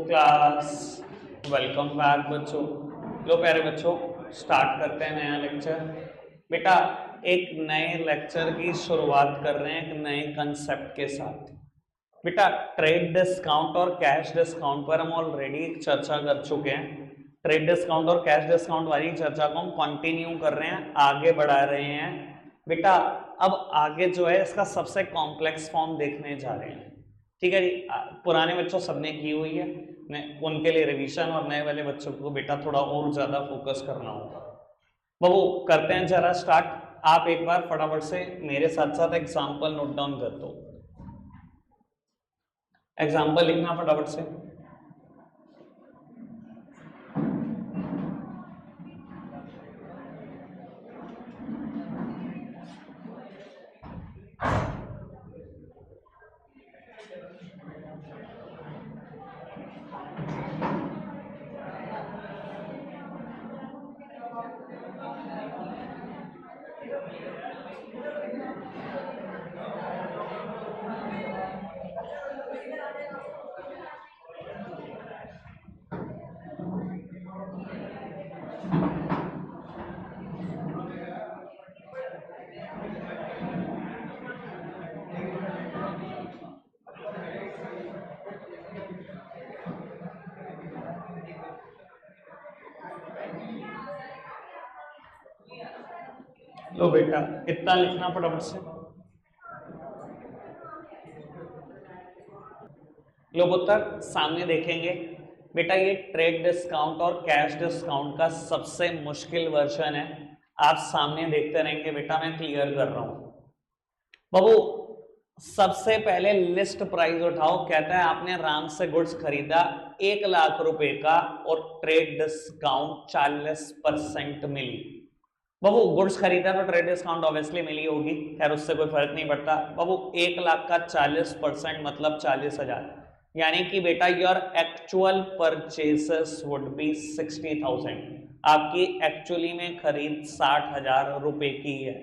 Class, welcome back बच्चों। लो प्यारे बच्चों, स्टार्ट करते हैं नया लेक्चर। बेटा एक नए लेक्चर की शुरुआत कर रहे हैं एक नए कंसेप्ट के साथ। बेटा ट्रेड डिस्काउंट और कैश डिस्काउंट पर हम ऑलरेडी चर्चा कर चुके हैं। ट्रेड डिस्काउंट और कैश डिस्काउंट वाली चर्चा को हम कंटिन्यू कर रहे हैं, आगे बढ़ा रहे हैं। बेटा अब आगे जो है इसका सबसे कॉम्प्लेक्स फॉर्म देखने जा रहे हैं। ठीक है जी, पुराने बच्चों सबने की हुई है, उनके लिए रिवीजन और नए वाले बच्चों को बेटा थोड़ा और ज्यादा फोकस करना होगा। वो करते हैं जरा स्टार्ट। आप एक बार फटाफट से मेरे साथ साथ एग्जाम्पल नोट डाउन कर दो। एग्जाम्पल लिखना फटाफट से। लो बेटा इतना लिखना फटाफट से। लो पुत्र सामने देखेंगे बेटा, ये ट्रेड डिस्काउंट और कैश डिस्काउंट का सबसे मुश्किल वर्जन है। आप सामने देखते रहेंगे बेटा, मैं क्लियर कर रहा हूं। बाबू सबसे पहले लिस्ट प्राइस उठाओ। कहता है आपने राम से गुड्स खरीदा 1,00,000 रुपए का और ट्रेड डिस्काउंट 40% मिली। बाबू गुड्स खरीदा तो ट्रेड डिस्काउंट ऑब्वियसली मिली होगी, खैर उससे कोई फर्क नहीं पड़ता। बाबू 1,00,000 का 40% मतलब 40,000, यानी कि बेटा your actual purchases would be 60,000। आपकी एक्चुअली में खरीद 60,000 रुपए की है।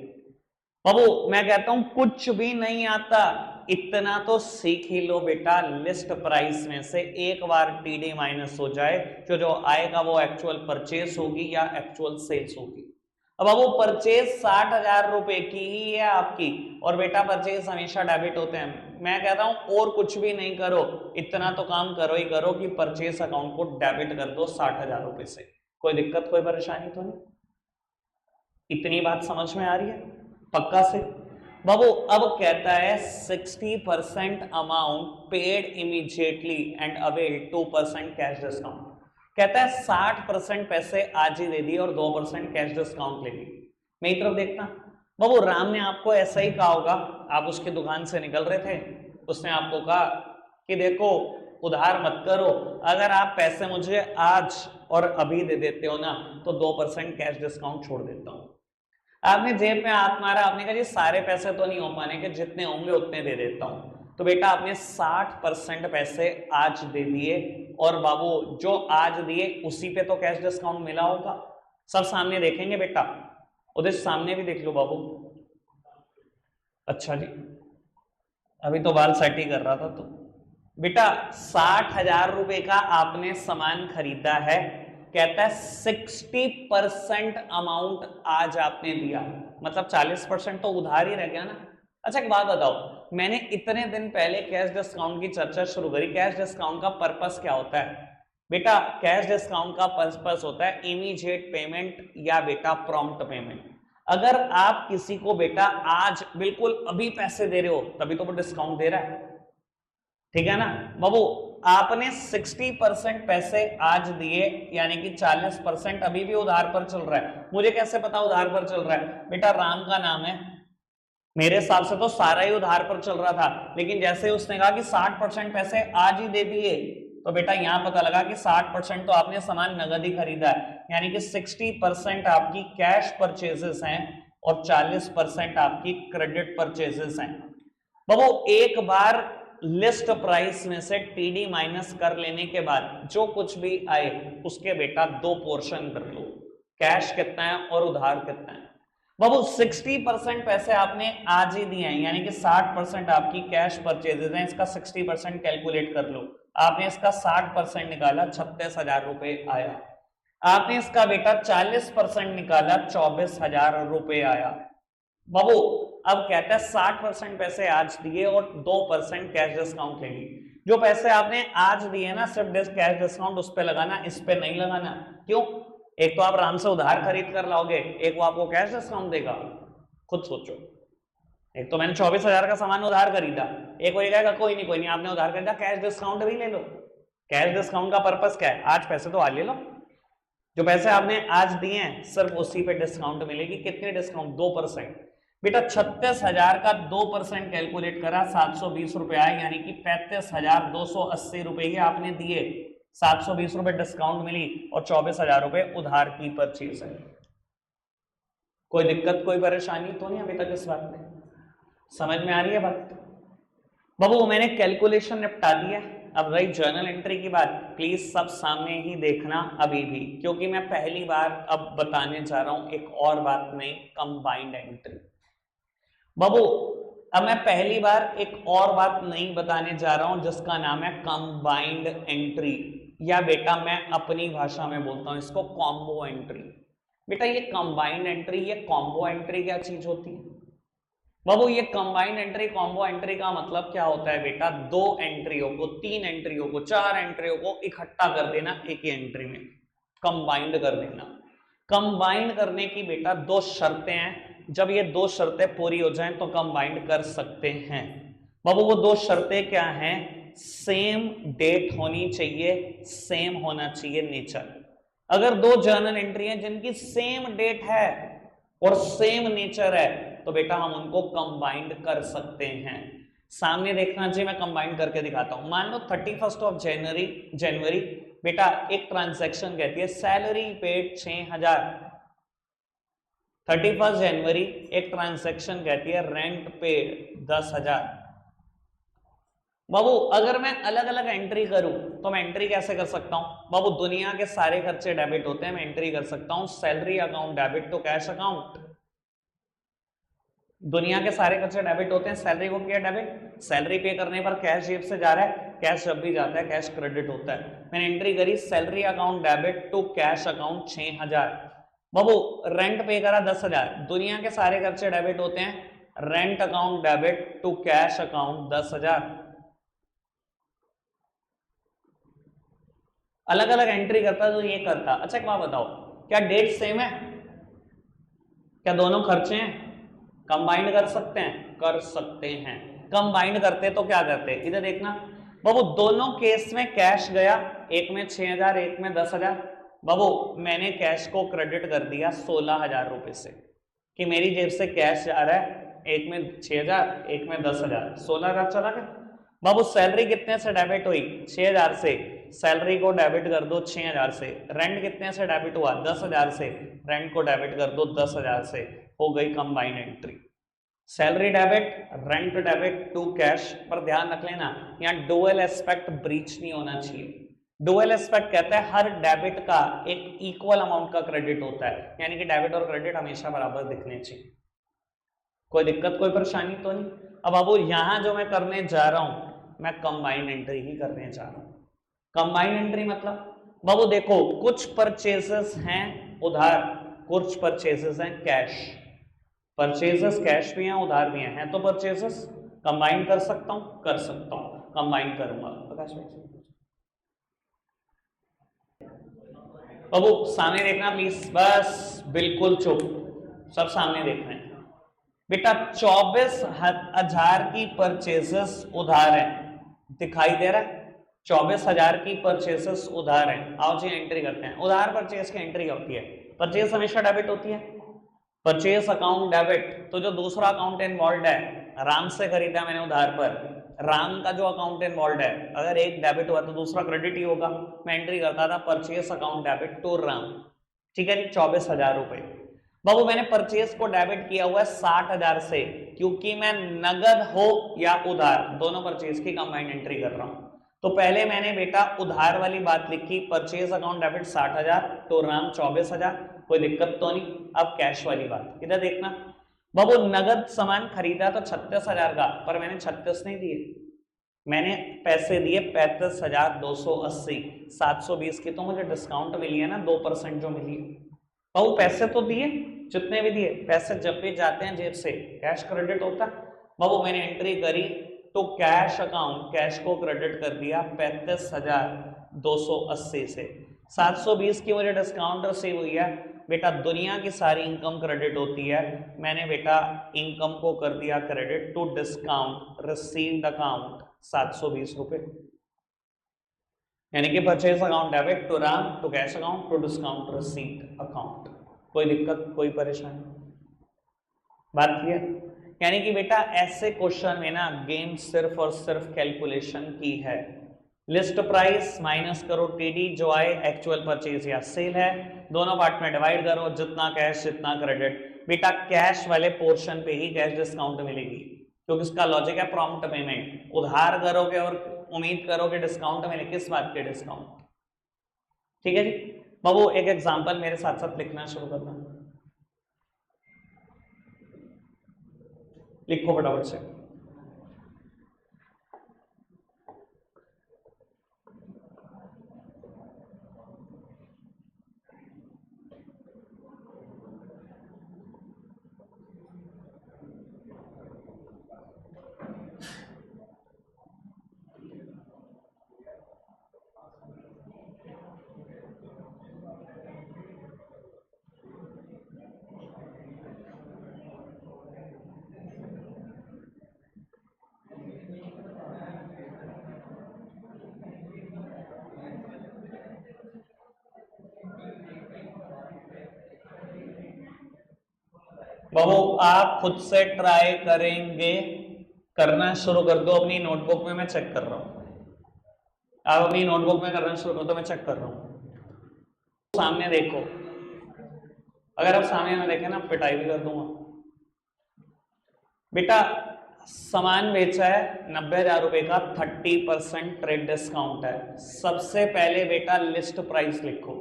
बाबू मैं कहता हूं कुछ भी नहीं आता, इतना तो सीख ही लो बेटा, लिस्ट प्राइस में से एक बार टीडी माइनस हो जाए तो जो आएगा वो एक्चुअल परचेस होगी या एक्चुअल सेल्स होगी। अब वो परचेज 60,000 रुपए की ही है आपकी, और बेटा परचेज हमेशा डेबिट होते हैं। मैं कहता हूं और कुछ भी नहीं करो, इतना तो काम करो ही करो कि परचेज अकाउंट को डेबिट कर दो 60,000 रुपए से। कोई दिक्कत कोई परेशानी तो नहीं? इतनी बात समझ में आ रही है पक्का से? बाबू अब कहता है 60% amount paid immediately and avail 2% cash discount. कहता है 60% पैसे आज ही दे दिए और 2% कैश डिस्काउंट ले ली। मेरी तरफ देखना बाबू, राम ने आपको ऐसा ही कहा होगा। आप उसकी दुकान से निकल रहे थे, उसने आपको कहा कि देखो उधार मत करो, अगर आप पैसे मुझे आज और अभी दे देते हो ना तो 2% कैश डिस्काउंट छोड़ देता हूं। आपने जेब में हाथ मारा, आपने कहा जी सारे पैसे तो नहीं हो पाने के, जितने होंगे उतने दे देता हूं। तो बेटा आपने 60% पैसे आज दे दिए, और बाबू जो आज दिए उसी पे तो कैश डिस्काउंट मिला होगा। सब सामने देखेंगे बेटा, उधर सामने भी देख लो बाबू। अच्छा जी, अभी तो बाल सेट ही कर रहा था। तो बेटा 60,000 रुपए का आपने सामान खरीदा है। कहता है 60% अमाउंट आज आपने दिया, मतलब 40% तो उधार ही रह गया ना। अच्छा एक बात बताओ, मैंने इतने दिन पहले कैश डिस्काउंट की चर्चा शुरू करी। कैश डिस्काउंट का पर्पस क्या होता है बेटा? कैश डिस्काउंट का पर्पस होता है इमीडिएट पेमेंट या बेटा प्रॉम्प्ट पेमेंट। अगर आप किसी को बेटा आज बिल्कुल अभी पैसे दे रहे हो तभी तो वो डिस्काउंट दे रहा है, ठीक है ना बाबू? आपने 60% पैसे आज दिए, यानी कि 40% अभी भी उधार पर चल रहा है। मुझे कैसे पता उधार पर चल रहा है? बेटा राम का नाम है, मेरे हिसाब से तो सारा ही उधार पर चल रहा था, लेकिन जैसे उसने कहा कि 60% पैसे आज ही दे दिए तो बेटा यहां पता लगा कि 60% तो आपने सामान नगद ही खरीदा है, यानी कि 60% आपकी कैश परचेजेस हैं और 40% आपकी क्रेडिट परचेजेस हैं। बाबू एक बार लिस्ट प्राइस में से टीडी माइनस कर लेने के बाद जो कुछ भी आए उसके बेटा दो पोर्शन कर लो, कैश कितना है और उधार कितना है। बाबू 60% पैसे आपने आज ही दिए हैं, यानी कि 60% आपकी कैश परचेजेज हैं, इसका 60% कैलकुलेट कर लो। आपने इसका 60% निकाला, 36,000 रुपए आया। आपने इसका बेटा 40% निकाला, 24,000 रुपए आया। बाबू अब कहता है 60% पैसे आज दिए और 2% कैश डिस्काउंट ले ली। जो पैसे आपने आज दिए ना, सिर्फ कैश डिस्काउंट उस पे लगाना, इस पे नहीं लगाना। क्यों? एक तो आप आराम से उधार खरीद कर लाओगे, एक वो आपको कैश डिस्काउंट देगा। खुद सोचो, एक तो मैंने 24,000 का सामान उधार खरीदा, एक वो कहेगा कोई नहीं आपने उधार खरीदा, कैश डिस्काउंट भी ले लो। कैश डिस्काउंट का पर्पस क्या है? आज पैसे तो आज ले लो, जो पैसे आपने आज दिए हैं सिर्फ उसी पे डिस्काउंट मिलेगी। कितने डिस्काउंट? 2%। बेटा 36,000 का 2% कैलकुलेट करा, 720 रुपए आए, यानी कि 35,280 रुपए ही आपने दिए, 720 रुपए डिस्काउंट मिली और 24,000 रुपए उधार की परचेज है। कोई दिक्कत कोई परेशानी तो नहीं अभी तक इस बात में? समझ में आ रही है बात? बाबू मैंने कैलकुलेशन निपटा दिया। अब रही जर्नल एंट्री की बात, प्लीज सब सामने ही देखना अभी भी, क्योंकि मैं पहली बार अब बताने जा रहा हूं एक और बात नहीं, कंबाइंड एंट्री। बाबू अब मैं पहली बार एक और बात नहीं बताने जा रहा हूं जिसका नाम है कंबाइंड एंट्री, या बेटा मैं अपनी भाषा में बोलता हूं इसको कॉम्बो एंट्री। बेटा ये कंबाइंड एंट्री, ये कॉम्बो एंट्री क्या चीज होती है? बाबू ये कंबाइंड एंट्री कॉम्बो एंट्री का मतलब क्या होता है बेटा? 2 एंट्रियों को, 3 एंट्रियों को, 4 एंट्रियों को इकट्ठा कर देना एक ही एंट्री में, कंबाइंड कर देना। कंबाइंड करने की बेटा 2 शर्तें हैं, जब ये 2 शर्तें पूरी हो जाएं तो कंबाइंड कर सकते हैं। बाबू वो 2 शर्तें क्या हैं? सेम डेट होनी चाहिए, सेम होना चाहिए नेचर। अगर 2 जर्नल एंट्री हैं जिनकी सेम डेट है और सेम नेचर है तो बेटा हम उनको कंबाइंड कर सकते हैं। सामने देखना चाहिए, मैं कंबाइंड करके दिखाता हूं। मान लो 31 जनवरी बेटा एक ट्रांजैक्शन कहती है सैलरी पेड 6,000। 31 जनवरी एक ट्रांजैक्शन कहती है रेंट पेड 10,000। बाबू अगर मैं अलग अलग एंट्री करूं तो मैं एंट्री कैसे कर सकता हूं? बाबू दुनिया के सारे खर्चे डेबिट होते हैं, मैं एंट्री कर सकता हूं salary account debit to cash account. दुनिया के सारे खर्चे डेबिट होते हैं, सैलरी को किया डेबिट, सैलरी पे करने पर कैश जेब से जा रहा है, कैश जब भी जाता है कैश क्रेडिट होता है। मैंने एंट्री करी salary account debit to cash account 6,000। बाबू रेंट पे करा 10,000, दुनिया के सारे खर्चे डेबिट होते हैं, rent account debit to cash account 10,000। अलग अलग एंट्री करता तो ये करता। अच्छा एक बात बताओ, क्या डेट सेम है? क्या दोनों खर्चे हैं? कंबाइंड कर सकते हैं? कर सकते हैं। कंबाइंड करते तो क्या करते? इधर देखना बाबू, दोनों केस में कैश गया, एक में 6,000 एक में 10,000। बाबू मैंने कैश को क्रेडिट कर दिया 16,000 रुपए से, कि मेरी जेब से कैश जा रहा है, एक में 6,000 एक में 10,000, 16,000 चला गया। बाबू सैलरी कितने से डेबिट हुई? 6,000 से, सैलरी को डेबिट कर दो 6,000 से। रेंट कितने से डेबिट हुआ? 10,000 से, रेंट को डेबिट कर दो 10,000 से। हो गई combined entry. Salary debit, rent debit to cash. पर ध्यान रख लेना यहाँ डुअल एस्पेक्ट ब्रीच नहीं होना चाहिए। डुअल एस्पेक्ट कहता है हर डेबिट का एक इक्वल अमाउंट का क्रेडिट होता है, यानी कि डेबिट और क्रेडिट हमेशा बराबर दिखने चाहिए। कोई दिक्कत कोई परेशानी तो नहीं? अब बाबू यहां जो मैं करने जा रहा हूं मैं कंबाइंड एंट्री ही करने जा रहा हूं। कंबाइंड एंट्री मतलब बाबू देखो, कुछ परचेसेस हैं उधार, कुछ परचेसेस हैं कैश। परचेसेस कैश भी हैं उधार भी हैं, तो परचेसेस कंबाइन कर सकता हूं? कर सकता हूं, कंबाइन करूंगा। प्रकाश भाई बाबू सामने देखना प्लीज, बस बिल्कुल चुप, सब सामने देखना है बेटा। 24,000 की परचेसेस उधार है, दिखाई दे रहा है? 24,000 की परचेसेस उधार है। आओ जी एंट्री करते हैं। उधार परचेस की एंट्री होती है, परचेस हमेशा डेबिट होती है, परचेस अकाउंट डेबिट। तो जो दूसरा अकाउंट इन्वॉल्व है, राम से खरीदा मैंने उधार पर, राम का जो अकाउंट इन्वॉल्व है, अगर एक डेबिट हुआ तो दूसरा क्रेडिट ही होगा। मैं एंट्री करता था purchase account debit to Ram, ठीक है जी, 24,000 रुपए। बाबू मैंने परचेस को डेबिट किया हुआ है 60,000 से, क्योंकि मैं नगद हो या उधार दोनों परचेस की कंबाइंड एंट्री कर रहा हूं। तो पहले मैंने बेटा उधार वाली बात लिखी, परचेज अकाउंट डेबिट 60,000 तो राम 24,000, कोई दिक्कत तो नहीं। अब कैश वाली बात इधर देखना बाबू, नगद सामान खरीदा तो 36,000 का, पर मैंने 36 नहीं दिए, मैंने पैसे दिए 35,280, 720 की तो मुझे डिस्काउंट मिली है ना, 2% जो मिली है। वो पैसे तो दिए, जितने भी दिए। पैसे जब भी जाते हैं जेब से कैश क्रेडिट होता है। बाबू मैंने एंट्री करी तो कैश अकाउंट, कैश को क्रेडिट कर दिया 35,280 से। 720 की मुझे डिस्काउंट रिसीव हुई है। बेटा दुनिया की सारी इनकम क्रेडिट होती है, मैंने बेटा इनकम को कर दिया credit to discount received account 720 रुपए। यानी कि purchase account debit to Ram to cash account to discount received account. कोई दिक्कत, कोई परेशानी? बात क्लियर? यानी कि बेटा ऐसे क्वेश्चन में ना गेम सिर्फ और सिर्फ कैलकुलेशन की है। लिस्ट प्राइस माइनस करो टीडी जो आए एक्चुअल परचेज या सेल है, दोनों पार्ट में डिवाइड करो, जितना कैश जितना क्रेडिट। बेटा कैश वाले पोर्शन पे ही कैश डिस्काउंट मिलेगी, क्योंकि इसका लॉजिक है प्रॉम्प्ट पेमेंट। उधार करोगे और उम्मीद करोगे डिस्काउंट मिले, किस बात के डिस्काउंट? ठीक है जी। बाबू एक एग्जांपल मेरे साथ साथ लिखना शुरू करना, लिखो फटाफट से। बाबू आप खुद से ट्राई करेंगे, करना शुरू कर दो अपनी नोटबुक में, मैं चेक कर रहा हूं। आप अपनी नोटबुक में करना शुरू कर दो, मैं चेक कर रहा हूं। सामने देखो, अगर आप सामने ना देखें ना पिटाई भी कर दूंगा। बेटा सामान बेचा है 90,000 रुपए का, 30% ट्रेड डिस्काउंट है। सबसे पहले बेटा लिस्ट प्राइस लिखो,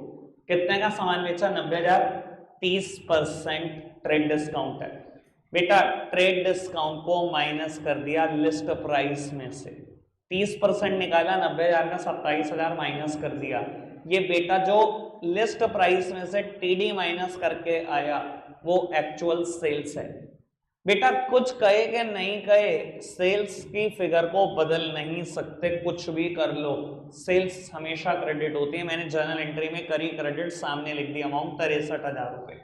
कितने का सामान बेचा? 90,000, 30% ट्रेड डिस्काउंट है। बेटा ट्रेड डिस्काउंट को माइनस कर दिया लिस्ट प्राइस में से, 30% निकाला, 90,000 का 27,000 माइनस कर दिया। ये बेटा जो लिस्ट प्राइस में से टीडी माइनस करके आया वो एक्चुअल सेल्स है। बेटा कुछ कहे कि नहीं कहे, सेल्स की फिगर को बदल नहीं सकते, कुछ भी कर लो, सेल्स हमेशा क्रेडिट होती है। मैंने जर्नल एंट्री में करी क्रेडिट, सामने लिख दिया अमाउंट 63,000 रुपए।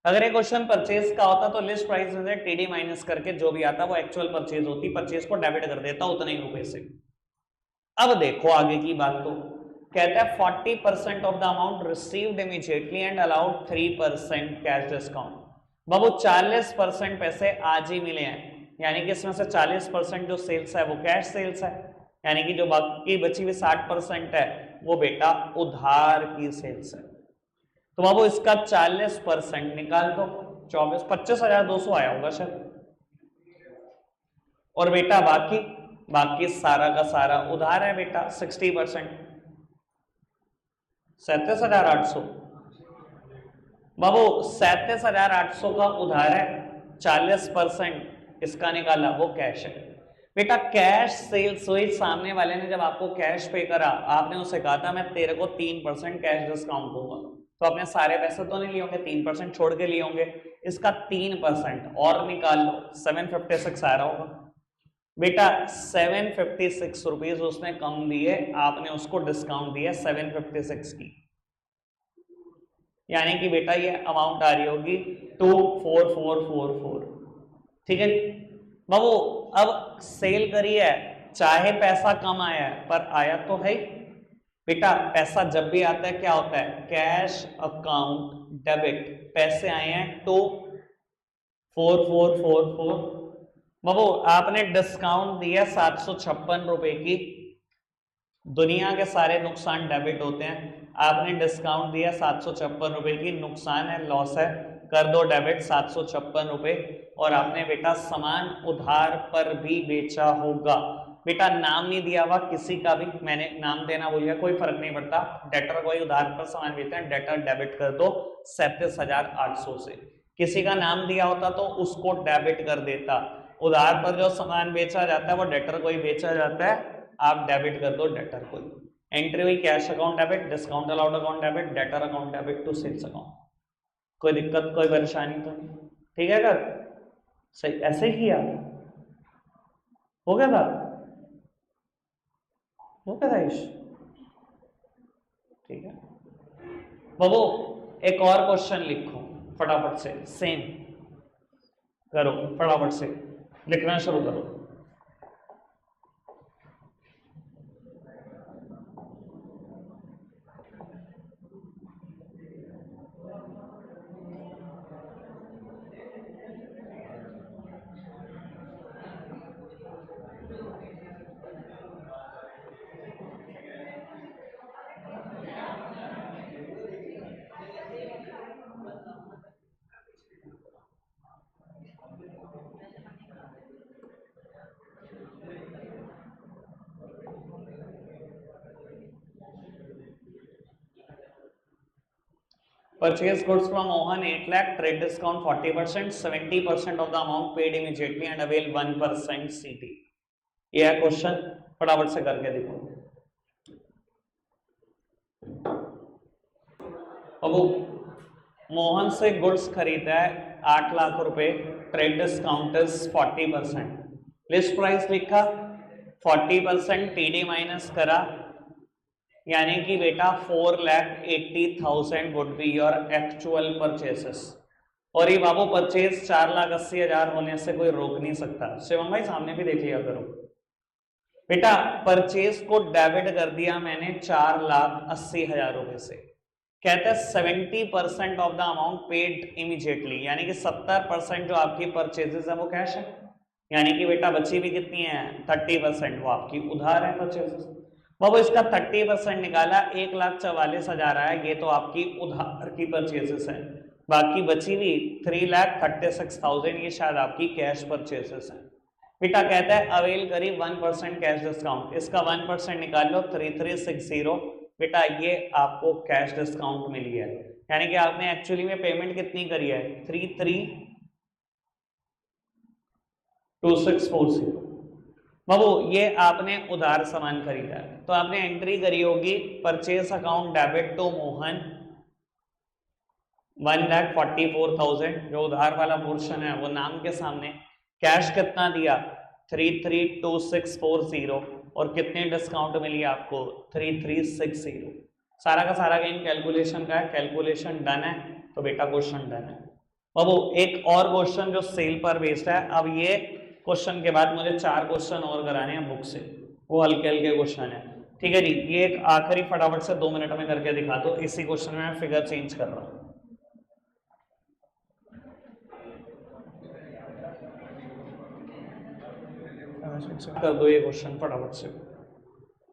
अगर ये क्वेश्चन परचेज का होता तो लिस्ट प्राइस में से टीडी माइनस करके जो भी आता वो एक्चुअल परचेज होती, परचेज को डेबिट कर देता उतने ही रुपए से। अब देखो आगे की बात, तो कहता है 40% of the amount received immediately and allowed 3% cash discount. बाबू 40% पैसे आज ही मिले हैं, यानी कि इसमें से 40% जो सेल्स है वो कैश सेल्स है, यानी कि जो बाकी बची हुई 60% है वो बेटा उधार की सेल्स है। तो बाबू इसका 40% निकाल दो, 25,200 आया होगा शायद। और बेटा बाकी सारा का सारा उधार है बेटा, 60%, 37,800। बाबू 37,800 का उधार है, 40% इसका निकाला वो कैश है। बेटा कैश सेल्स हुई, सामने वाले ने जब आपको कैश पे करा, आपने उसे कहा था मैं तेरे को 3% कैश डिस्काउंट दूंगा, तो आपने सारे पैसे तो नहीं लिए होंगे, 3% छोड़ के लिए होंगे। इसका 3% और निकाल लो, 756 आ रहा होगा। बेटा 756 रुपीज उसने कम दिए, आपने उसको डिस्काउंट दिया 756 की, यानी कि बेटा ये अमाउंट आ रही होगी 24444। ठीक है बाबू, अब सेल करी है, चाहे पैसा कम आया है पर आया तो है। बेटा पैसा जब भी आता है क्या होता है? कैश अकाउंट डेबिट, पैसे आए हैं 24444। बाबू आपने डिस्काउंट दिया 756 रुपए की, दुनिया के सारे नुकसान डेबिट होते हैं, आपने डिस्काउंट दिया 756 रुपए की, नुकसान है, लॉस है, कर दो डेबिट 756 रुपए। और आपने बेटा सामान उधार पर भी बेचा होगा। बेटा नाम नहीं दिया हुआ किसी का भी, मैंने नाम देना भूल गया, कोई फर्क नहीं पड़ता, डेटर कोई उधार पर सामान बेचते हैं, डेटर डेबिट कर दो 37,800 से। किसी का नाम दिया होता तो उसको डेबिट कर देता, उधार पर जो सामान बेचा जाता है वो डेटर को ही बेचा जाता है, आप डेबिट कर दो डेटर को ही। एंट्री हुई cash account debit, discount allowed account debit, debtor account debit to sales account. कोई दिक्कत कोई परेशानी तो नहीं? ठीक है कर सही, ऐसे ही किया हो गया था, हो गया था इश। ठीक है बाबू, एक और क्वेश्चन लिखो फटाफट से, सेम करो फटाफट से, लिखना शुरू करो। Purchase goods from Mohan 8 lakh, trade discount 40%, 70% of the amount paid immediately and avail 1% CT। ये है क्वेश्चन, फटाफट से करके देखो। अब मोहन से गुड्स खरीदा है 8 लाख रुपए, trade discount is 40%, list price लिखा 40% टीडी माइनस करा, यानी कि बेटा 4,80,000 would be your actual purchases. और ये बाबू परचेज 4,80,000 होने से कोई रोक नहीं सकता। शिवम भाई सामने भी देख लिया करो बेटा, परचेज को डेबिट कर दिया मैंने 4,80,000 रुपए से, कहते हैं 70% of the amount paid immediately, यानी कि 70% जो आपकी परचेजेस है वो कैश है, यानी कि बेटा बची भी कितनी है 30%, वो आपकी उधार है परचेजेस। बाबू इसका 30% निकाला 1,44,000 आया, ये तो आपकी उधार की परचेजेस है। बाकी बची हुई 3,36,000 ये शायद आपकी कैश परचेजेस है। बेटा कहता है अवेल करी 1% कैश डिस्काउंट, इसका 1% निकाल लो 3,360, बेटा ये आपको कैश डिस्काउंट मिली है, यानी कि आपने एक्चुअली में पेमेंट कितनी करी है 332640। बाबू ये आपने उधार सामान खरीदा है, तो आपने एंट्री करी होगी purchase account debit to Mohan 1,44,000, जो उधार वाला पोर्शन है वो नाम के सामने, कैश कितना दिया 332640, और कितनी डिस्काउंट मिली आपको 3360। सारा का सारा गेम कैलकुलेशन का है, कैलकुलेशन डन है, तो बेटा क्वेश्चन डन है। बाबू एक और क्वेश्चन जो सेल पर बेस्ड है, अब ये क्वेश्चन के बाद मुझे 4 क्वेश्चन और कराने हैं बुक से, वो हल्के हल्के क्वेश्चन है। ठीक है जी, ये एक आखिरी फटाफट से 2 मिनट में करके दिखा दो, इसी क्वेश्चन में मैं फिगर चेंज कर रहा हूँ। कर दो ये क्वेश्चन फटाफट से।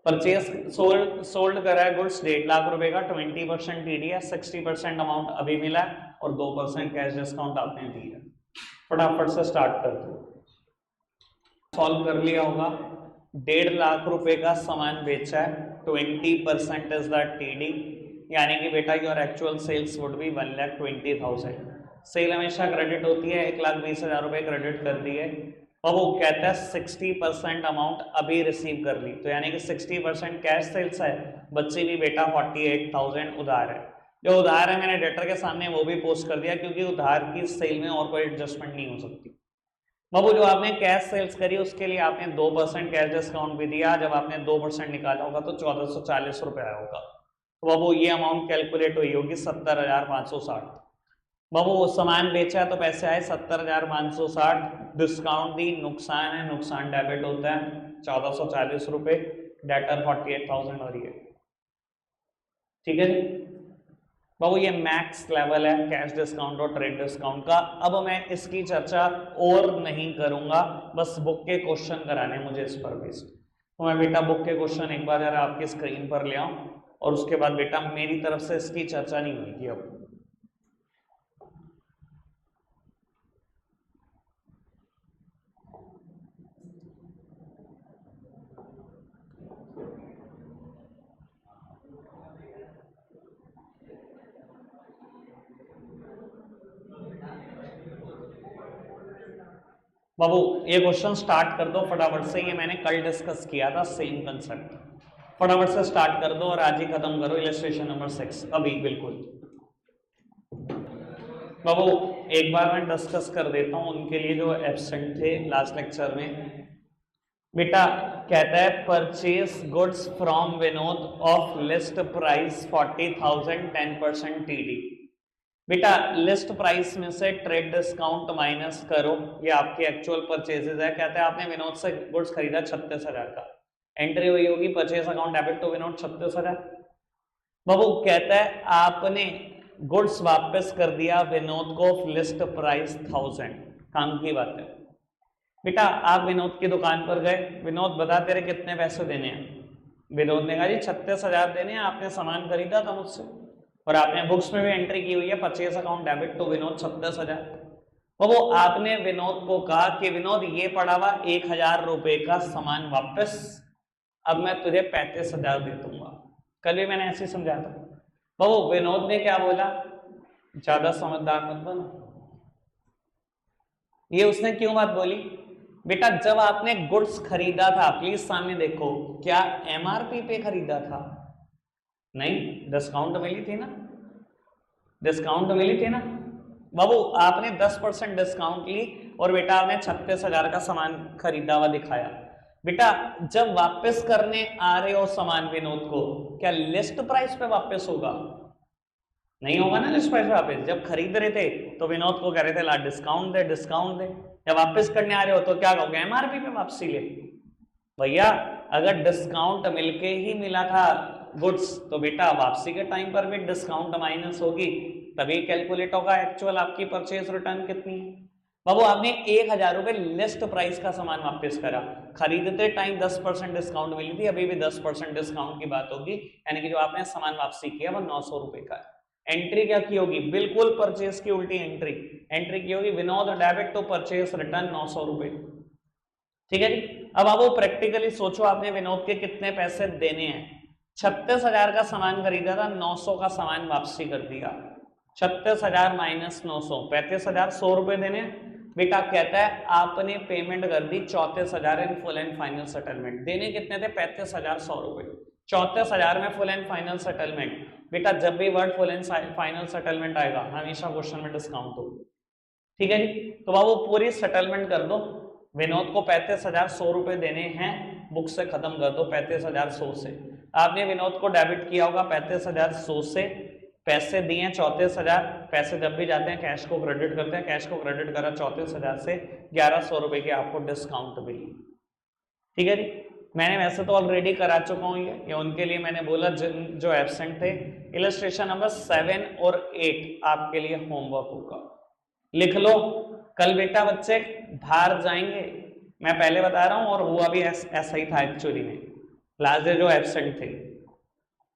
परचेस सोल्ड करा है गुड्स 1.5 लाख रुपए का, 20% टीडी है, 60% अमाउंट अभी मिला है और 2% कैश डिस्काउंट आपने दी है। फटाफट से स्टार्ट कर दो, सॉल्व कर लिया होगा। 1.5 लाख रुपए का सामान बेचा है, 20% इज द टीडी, यानी कि बेटा your actual sales would be 1,20,000। Sale हमेशा क्रेडिट होती है, 1,20,000 रुपए क्रेडिट कर दिए। अब वो कहता है 60% अमाउंट अभी रिसीव कर ली, तो यानी कि 60% कैश सेल्स है, बच्ची भी बेटा 48,000 उधार है। जो उधार है मैंने डेटर के सामने वो भी पोस्ट कर दिया, क्योंकि उधार की सेल में और कोई एडजस्टमेंट नहीं हो सकती। बाबू जो आपने कैश सेल्स करी उसके लिए आपने 2% कैश डिस्काउंट भी दिया, जब आपने 2% निकाला होगा तो 1,440 रुपया होगा। तो बाबू ये अमाउंट कैलकुलेट हुई होगी 70,560। बाबू वो सामान बेचा तो पैसे आए 70,560, डिस्काउंट दी, नुकसान है, नुकसान डेबिट होता है 1,440 रुपए, डेटर 48,000 और ये। ठीक है जी बाबू, ये मैक्स लेवल है कैश डिस्काउंट और ट्रेड डिस्काउंट का। अब मैं इसकी चर्चा और नहीं करूंगा, बस बुक के क्वेश्चन कराने मुझे इस पर बेस्ड। तो मैं बेटा बुक के क्वेश्चन एक बार जरा आपकी स्क्रीन पर ले आऊं, और उसके बाद बेटा मेरी तरफ से इसकी चर्चा नहीं होगी अब। बाबू ये क्वेश्चन स्टार्ट कर दो फटाफट से, ये मैंने कल डिस्कस किया था सेम कंसेप्ट, फटाफट से स्टार्ट कर दो और आज ही खत्म करो इलस्ट्रेशन नंबर 6 अभी बिल्कुल। बाबू एक बार मैं डिस्कस कर देता हूं उनके लिए जो एब्सेंट थे लास्ट लेक्चर में। बेटा कहता है purchase goods from Vinod of list price 40,000 10% TD. बेटा लिस्ट प्राइस में से ट्रेड डिस्काउंट माइनस करो, ये आपके एक्चुअल परचेजेस है। कहते हैं आपने विनोद से गुड्स खरीदा 36,000 का, एंट्री हुई होगी purchase account debit to Vinod 36,000। बाबू कहता है आपने गुड्स वापस कर दिया विनोद को लिस्ट प्राइस 1000, काम की बात है। बेटा आप विनोद की दुकान पर गए, विनोद बता तेरे कितने पैसे देने हैं। विनोद ने कहा जी 36,000 देने हैं, आपने सामान खरीदा था मुझसे और आपने बुक्स में भी एंट्री की हुई है purchase account debit to Vinod 36,000। वो आपने विनोद को कहा कि विनोद ये पड़ा हुआ 1,000 रुपए का सामान वापस, अब मैं तुझे 35,000 दे दूंगा। कल भी मैंने ऐसे समझाया था। वो विनोद ने क्या बोला, ज्यादा समझदार मत बनो। ये उसने क्यों बात बोली, बेटा जब आपने गुड्स खरीदा था, प्लीज सामने देखो, क्या एमआरपी पे खरीदा था? नहीं, डिस्काउंट मिली थी ना, डिस्काउंट मिली थी ना। बाबू आपने 10% डिस्काउंट ली और बेटा आपने 36,000 का सामान खरीदा हुआ दिखाया। बेटा जब वापस करने आ रहे हो सामान विनोद को, क्या लिस्ट प्राइस पे वापस होगा? नहीं होगा ना लिस्ट प्राइस पे वापस। जब खरीद रहे थे तो विनोद को कह रहे थे ला डिस्काउंट दे, डिस्काउंट दे। जब वापस करने आ रहे हो तो क्या कहोगे, एमआरपी पे वापसी ले। भैया अगर डिस्काउंट मिलके ही मिला था गुड्स तो बेटा वापसी के टाइम पर भी डिस्काउंट माइनस होगी, तभी कैलकुलेट होगा एक्चुअल आपकी परचेज रिटर्न कितनी है। बाबू आपने 1,000 रुपए लिस्ट प्राइस का सामान वापस करा, खरीदते टाइम 10% डिस्काउंट मिली थी, अभी भी 10% डिस्काउंट की बात होगी, यानी कि जो आपने सामान वापसी किया वो 900 रुपए का है। एंट्री क्या की होगी, बिल्कुल परचेज की उल्टी एंट्री, एंट्री की होगी Vinod debit to purchase return 900 रुपए। ठीक है जी। अब आप वो प्रैक्टिकली सोचो, आपने विनोद के कितने पैसे देने हैं। 36,000 का सामान खरीदा था, 900 का सामान वापसी कर दिया। 36,000 माइनस 900, 35,000, 100 रुपए देने। बेटा कहता है आपने पेमेंट कर दी 34,000 in full and final settlement. देने कितने थे, 35,000 100 रुपए। 34,000 में फुल एंड फाइनल सेटलमेंट। बेटा जब भी word full and final settlement आएगा हमेशा क्वेश्चन में डिस्काउंट हो। ठीक है जी। तो बाबू पूरी सेटलमेंट कर दो, विनोद को 35,000 100 रुपए देने हैं, बुक से खत्म कर दो 35,000 100 से। आपने विनोद को डेबिट किया होगा 35,000 100 से, पैसे दिए 34,000, पैसे जब भी जाते हैं कैश को क्रेडिट करते हैं, कैश को क्रेडिट करा 34,000 से, 1,100 रुपए की आपको डिस्काउंट मिली। ठीक है जी। मैंने वैसे तो ऑलरेडी करा चुका हूँ ये उनके लिए मैंने बोला जो एब्सेंट थे। इलस्ट्रेशन नंबर 7 और 8 आपके लिए होमवर्क होगा, लिख लो। कल बेटा बच्चे बाहर जाएंगे, मैं पहले बता रहा हूँ, और हुआ भी ऐसा ही था एक्चुअली में, लास्ट डे जो एब्सेंट थे।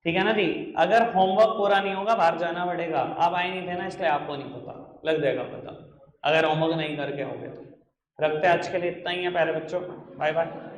ठीक है ना जी। अगर होमवर्क पूरा नहीं होगा बाहर जाना पड़ेगा। आप आए नहीं थे ना इसलिए आपको नहीं पता, लग जाएगा पता अगर होमवर्क नहीं करके आओगे तो। रखते हैं आज के लिए इतना ही है प्यारे बच्चों, बाय बाय।